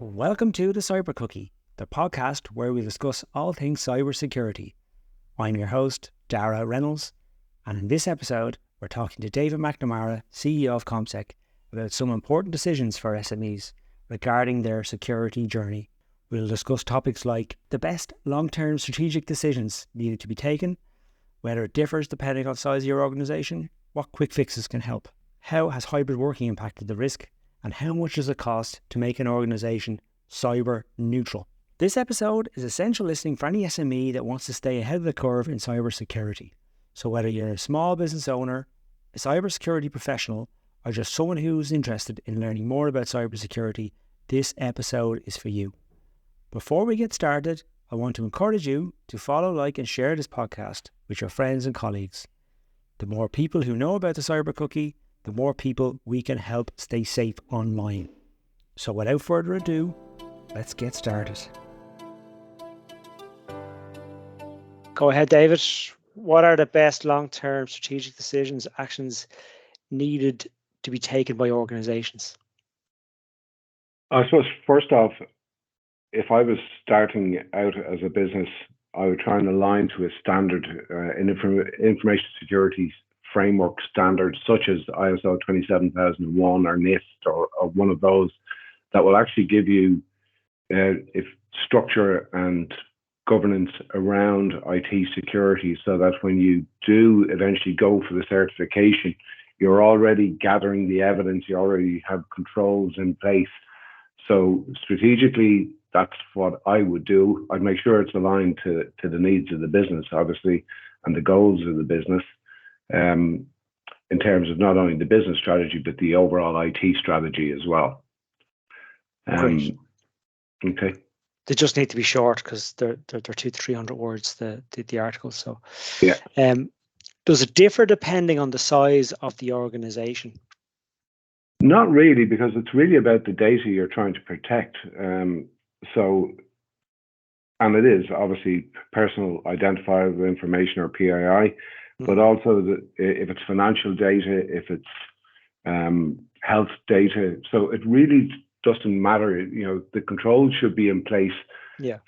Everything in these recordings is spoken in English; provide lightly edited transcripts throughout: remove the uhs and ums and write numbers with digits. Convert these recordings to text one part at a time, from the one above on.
Welcome to the Cyber Cookie, the podcast where we discuss all things cybersecurity. I'm your host, Dara Reynolds, and in this episode, we're talking to David McNamara, CEO of CommSec, about some important decisions for SMEs regarding their security journey. We'll discuss topics like the best long-term strategic decisions needed to be taken, whether it differs depending on the size of your organisation, what quick fixes can help, how has hybrid working impacted the risk, and how much does it cost to make an organisation cyber neutral. This episode is essential listening for any SME that wants to stay ahead of the curve in cybersecurity. So whether you're a small business owner, a cybersecurity professional, or just someone who's interested in learning more about cybersecurity, this episode is for you. Before we get started, I want to encourage you to follow, like, and share this podcast with your friends and colleagues. The more people who know about the Cyber Cookie, the more people we can help stay safe online. So without further ado, let's get started. Go ahead, David. What are the best long-term strategic decisions, actions needed to be taken by organizations? I suppose, first off, if I was starting out as a business, I would try and align to a standard information security framework standards such as ISO 27001 or NIST or one of those that will actually give you if structure and governance around IT security, so that when you do eventually go for the certification, you're already gathering the evidence, you already have controls in place. So strategically, that's what I would do. I'd make sure it's aligned to the needs of the business, obviously, and the goals of the business. In terms of not only the business strategy, but the overall IT strategy as well. Great. Okay. They just need to be short because they're 200 to 300 words, the articles. So, yeah. Does it differ depending on the size of the organization? Not really, because it's really about the data you're trying to protect. And it is obviously personal identifiable information or PII. But also if it's financial data, if it's health data, so it really doesn't matter. You know, the controls should be in place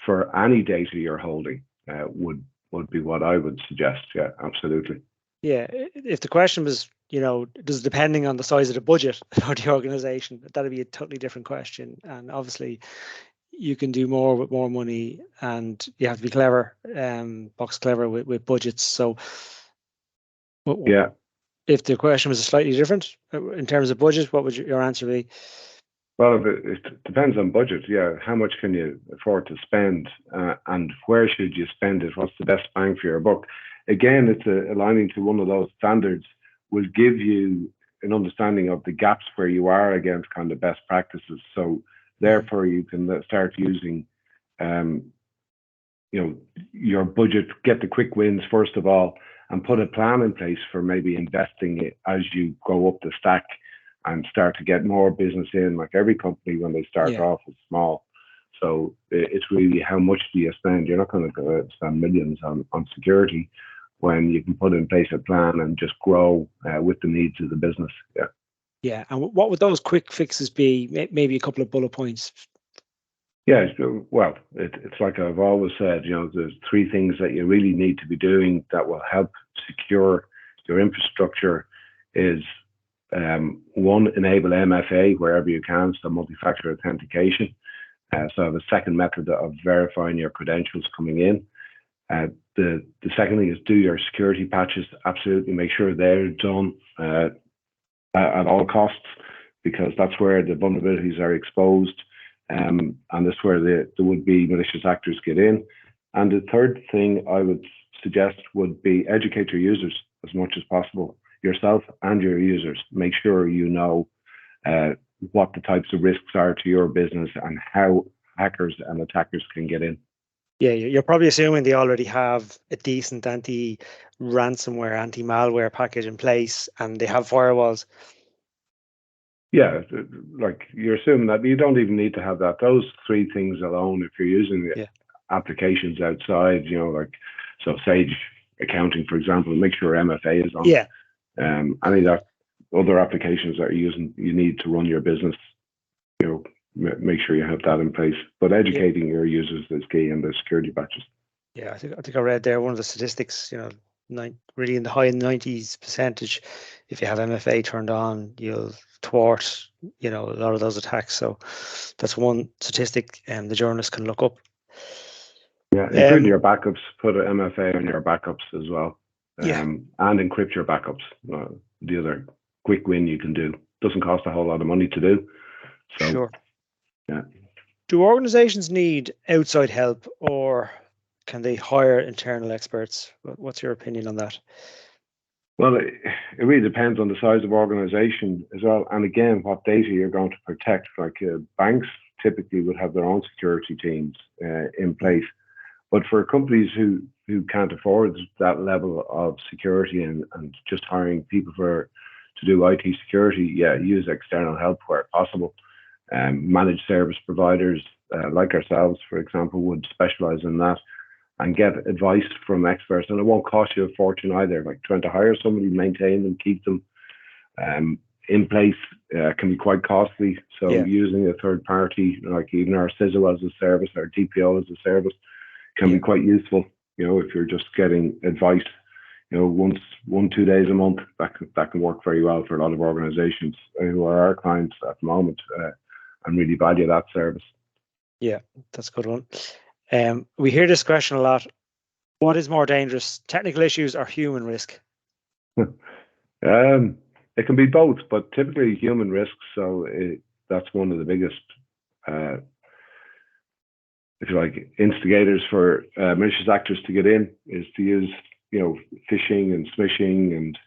for any data you're holding. Would be what I would suggest. Yeah, absolutely. Yeah, if the question was, does it depending on the size of the budget of the organisation, that'd be a totally different question. And obviously, you can do more with more money, and you have to be clever, box clever with budgets. So. Yeah. If the question was slightly different in terms of budget, what would your answer be? Well, it depends on budget. Yeah, how much can you afford to spend, and where should you spend it? What's the best bang for your buck? Again, it's aligning to one of those standards will give you an understanding of the gaps where you are against kind of best practices. So therefore, you can start using, your budget, get the quick wins first of all, and put a plan in place for maybe investing it as you go up the stack and start to get more business in. Like every company, when they start off, is small. So it's really how much do you spend? You're not going to spend millions on security when you can put in place a plan and just grow with the needs of the business. Yeah. Yeah. And what would those quick fixes be? Maybe a couple of bullet points. Yeah, well, it's like I've always said, there's three things that you really need to be doing that will help secure your infrastructure is one, enable MFA wherever you can, so multi-factor authentication. So the second method of verifying your credentials coming in. The second thing is do your security patches. Absolutely make sure they're done at all costs, because that's where the vulnerabilities are exposed. And that's where the would-be malicious actors get in. And the third thing I would suggest would be educate your users as much as possible, yourself and your users. Make sure you know what the types of risks are to your business and how hackers and attackers can get in. Yeah, you're probably assuming they already have a decent anti-ransomware, anti-malware package in place, and they have firewalls. Yeah, like you're assuming that you don't even need to have that. Those three things alone, if you're using applications outside, like so Sage accounting, for example, make sure MFA is on. Yeah. Any of that other applications that you're using, you need to run your business, make sure you have that in place. But educating your users is key, and the security patches. Yeah, I think I read there one of the statistics, really in the high 90s%, if you have MFA turned on, you'll thwart, a lot of those attacks. So that's one statistic the journalists can look up. Yeah, including your backups, put an MFA on your backups as well. And encrypt your backups. The other quick win you can do. Doesn't cost a whole lot of money to do. So, sure. Yeah. Do organizations need outside help, or can they hire internal experts? What's your opinion on that? Well, it really depends on the size of organization as well. And again, what data you're going to protect. Like banks typically would have their own security teams in place. But for companies who can't afford that level of security and just hiring people to do IT security, use external help where possible. Managed service providers like ourselves, for example, would specialize in that and get advice from experts. And it won't cost you a fortune either. Like trying to hire somebody, maintain them, keep them in place can be quite costly. So using a third party, like even our CISO as a service, our DPO as a service, can be quite useful. If you're just getting advice, 1-2 days a month, that can work very well for a lot of organizations who are our clients at the moment and really value that service. Yeah, that's a good one. We hear this question a lot. What is more dangerous, technical issues or human risk? It can be both, but typically human risk. So that's one of the biggest, if you like, instigators for malicious actors to get in, is to use, phishing and smishing and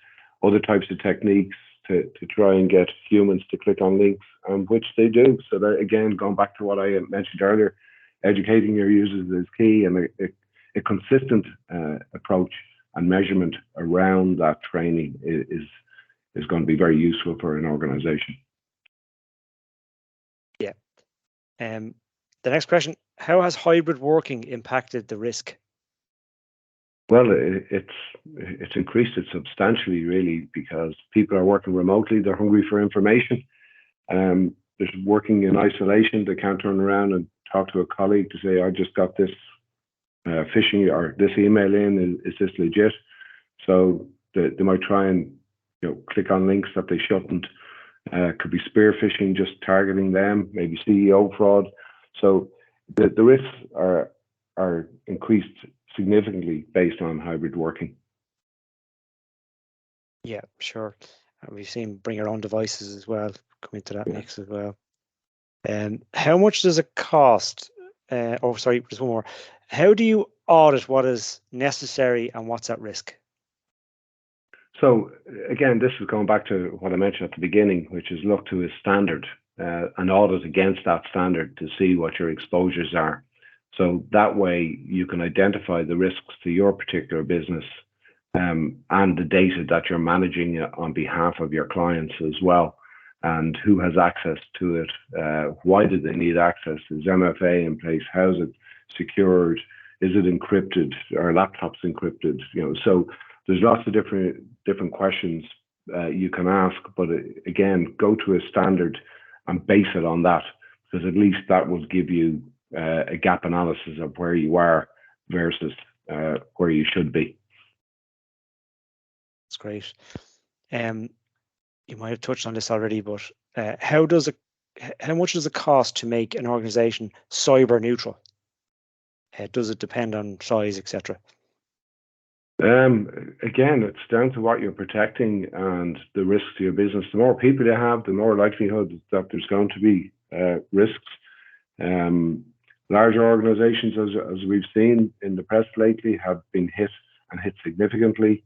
other types of techniques to try and get humans to click on links, which they do. So that, again, going back to what I mentioned earlier, educating your users is key, and a consistent approach and measurement around that training is going to be very useful for an organization. Yeah. The next question, how has hybrid working impacted the risk? Well, it's increased it substantially, really, because people are working remotely. They're hungry for information. They're working in isolation. They can't turn around and talk to a colleague to say, I just got this phishing or this email in. Is this legit? So they might try and click on links that they shouldn't. Could be spear phishing, just targeting them. Maybe CEO fraud. So the risks are increased significantly based on hybrid working. Yeah, sure. We've seen bring your own devices as well, come into that mix as well. How much does it cost? Just one more. How do you audit what is necessary and what's at risk? So again, this is going back to what I mentioned at the beginning, which is look to a standard and audit against that standard to see what your exposures are. So that way you can identify the risks to your particular business and the data that you're managing on behalf of your clients as well, and who has access to it. Why do they need access? Is MFA in place? How is it secured? Is it encrypted? Are laptops encrypted? So there's lots of different questions you can ask, but again, go to a standard and base it on that, because at least that will give you a gap analysis of where you are versus where you should be. That's great. You might have touched on this already, but how much does it cost to make an organization cyber neutral? Does it depend on size, etc.? Again, it's down to what you're protecting and the risks to your business. The more people you have, the more likelihood that there's going to be risks. Larger organizations, as we've seen in the press lately, have been hit and hit significantly.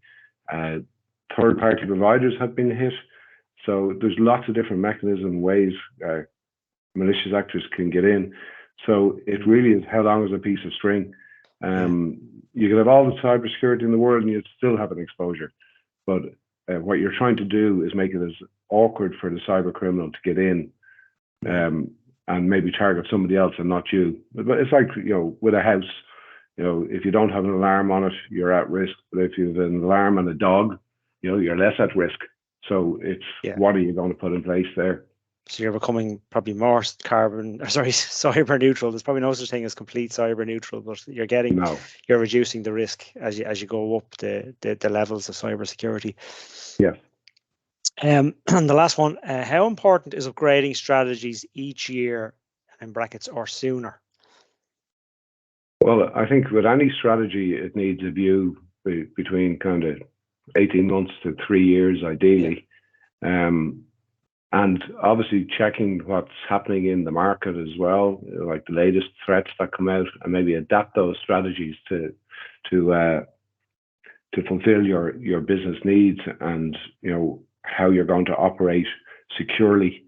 Third-party providers have been hit. So there's lots of different mechanisms, ways malicious actors can get in. So it really is how long is a piece of string. You can have all the cybersecurity in the world and you'd still have an exposure. But what you're trying to do is make it as awkward for the cyber criminal to get in and maybe target somebody else and not you. But it's like, with a house, if you don't have an alarm on it, you're at risk. But if you have an alarm on a dog, you're less at risk. So it's what are you going to put in place there? So you're becoming probably more cyber neutral. There's probably no such thing as complete cyber neutral, but you're reducing the risk as you go up the levels of cybersecurity. Yes. And the last one, how important is upgrading strategies each year, in brackets, or sooner? Well, I think with any strategy, it needs a view between kind of 18 months to 3 years, ideally. Yeah. And obviously checking what's happening in the market as well, like the latest threats that come out, and maybe adapt those strategies to fulfill your business needs, and how you're going to operate securely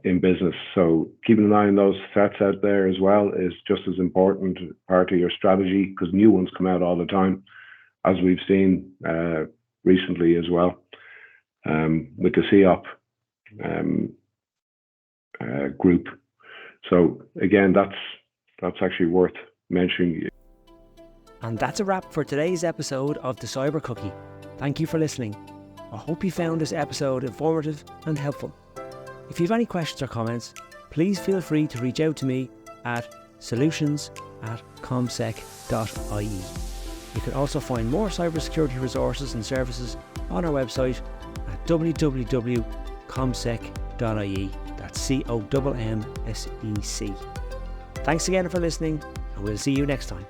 in business. So keeping an eye on those threats out there as well is just as important part of your strategy, because new ones come out all the time, as we've seen recently as well with the COP group. So again, that's actually worth mentioning. And that's a wrap for today's episode of the Cyber Cookie. Thank you for listening. I hope you found this episode informative and helpful. If you have any questions or comments, please feel free to reach out to me at solutions@commsec.ie. You can also find more cybersecurity resources and services on our website at www.commsec.ie. That's COMMSEC. Thanks again for listening, and we'll see you next time.